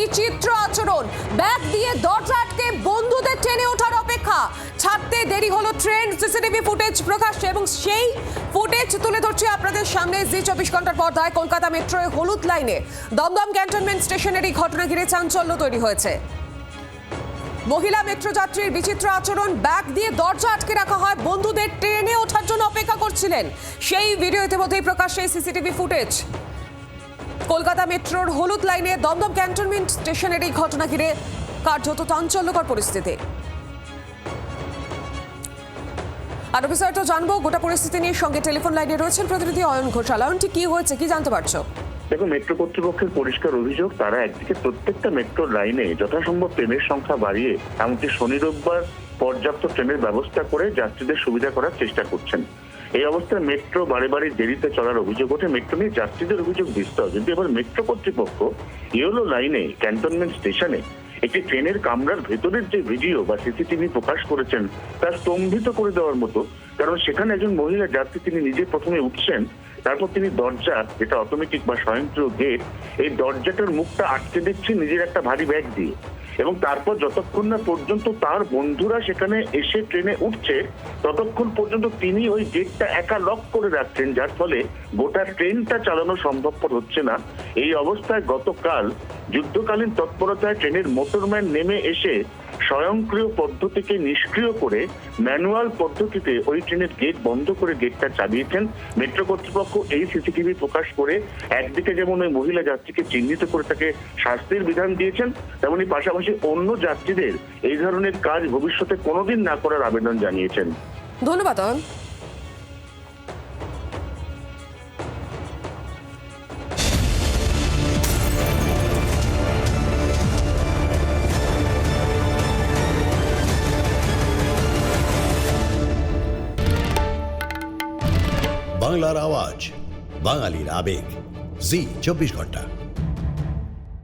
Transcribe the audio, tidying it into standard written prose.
বিচিত্র আচরণ, ব্যাগ দিয়ে দরজা আটকে বন্ধুদের ট্রেনে ওঠার অপেক্ষা, ছাড়তে দেরি হলো ট্রেন। সিসিটিভি ফুটেজ প্রকাশ্যে এবং সেই ফুটেজ তুলে ধরছে আপনাদের সামনে জি 24 ঘন্টার পর্দায়। কলকাতা মেট্রোয় হলুদ লাইনে দমদম ক্যান্টনমেন্ট স্টেশনের এই ঘটনা ঘিরে চাঞ্চল্য তৈরি হয়েছে। মহিলা মেট্রো যাত্রীর বিচিত্র আচরণ, ব্যাগ দিয়ে দরজা আটকে রাখা হয়, বন্ধুদের ট্রেনে ওঠার জন্য অপেক্ষা করছিলেন। সেই ভিডিও ইতিমধ্যেই প্রকাশ্যে সিসিটিভি ফুটেজ। কলকাতা মেট্রোর হলুদ লাইনে দমদম ক্যান্টনমেন্ট স্টেশনের এই ঘটনা ঘিরে কার্যত চাঞ্চল্যকর পরিস্থিতি। আর বিস্তারিত জানবো গোটা পরিস্থিতি নিয়ে, সঙ্গে টেলিফোন লাইনে রয়েছেন প্রতিনিধি অয়ন ঘোষাল। অয়ন, কি হয়েছে, কি জানতে পারছো? দেখো, মেট্রো কর্তৃপক্ষের পরিষ্কার অভিযোগ, তারা একদিকে প্রত্যেকটা মেট্রো লাইনে যথাসম্ভব ট্রেনের সংখ্যা বাড়িয়ে এমনকি শনি রোববার পর্যাপ্ত ট্রেনের ব্যবস্থা করে যাত্রীদের সুবিধা করার চেষ্টা করছেন। এই অবস্থায় মেট্রো বারে বারে দেরিতে চলার অভিযোগ ওঠে। মেট্রো নিয়ে যাত্রীদের অভিযোগ বিস্তর, কিন্তু এবার মেট্রো কর্তৃপক্ষ ইয়েলো লাইনে ক্যান্টনমেন্ট স্টেশনে একটি ট্রেনের কামরার ভেতরের যে ভিডিও বা সিসিটিভি প্রকাশ করেছেন তা স্তম্ভিত করে দেওয়ার মতো। কারণ সেখানে একজন মহিলা যাত্রী, তিনি নিজে প্রথমে উঠছেন, তারপর তিনি দরজা, যেটা অটোমেটিক বা স্বয়ংক্রিয় গেট, এই দরজাটার মুখটা আটকে দিচ্ছেন নিজের একটা ভারী ব্যাগ দিয়ে। এবং তারপর যতক্ষণ না পর্যন্ত তার বন্ধুরা সেখানে এসে ট্রেনে উঠছে ততক্ষণ পর্যন্ত তিনি ওই গেটটা একা লক করে রাখছেন, যার ফলে গোটা ট্রেনটা চালানো সম্ভবপর হচ্ছে না। এই অবস্থায় গতকাল যুদ্ধকালীন তৎপরতায় ট্রেনের মোটরম্যান নেমে এসে স্বয়ংক্রিয় পদ্ধতিকে নিষ্ক্রিয় করে ম্যানুয়াল পদ্ধতিতে ওই ট্রেনের গেট বন্ধ করে গেটটা চালিয়েছেন। মেট্রো কর্তৃপক্ষ এই সিসিটিভি প্রকাশ করে একদিকে যেমন ওই মহিলা যাত্রীকে চিহ্নিত করে তাকে শাস্তির বিধান দিয়েছেন, তেমনি পাশাপাশি অন্য যাত্রীদের এই ধরনের কাজ ভবিষ্যতে কোনোদিন না করার আবেদন জানিয়েছেন। ধন্যবাদ অয়ন। বাংলার আওয়াজ, বাঙালির আবেগ, জি 24 ঘন্টা।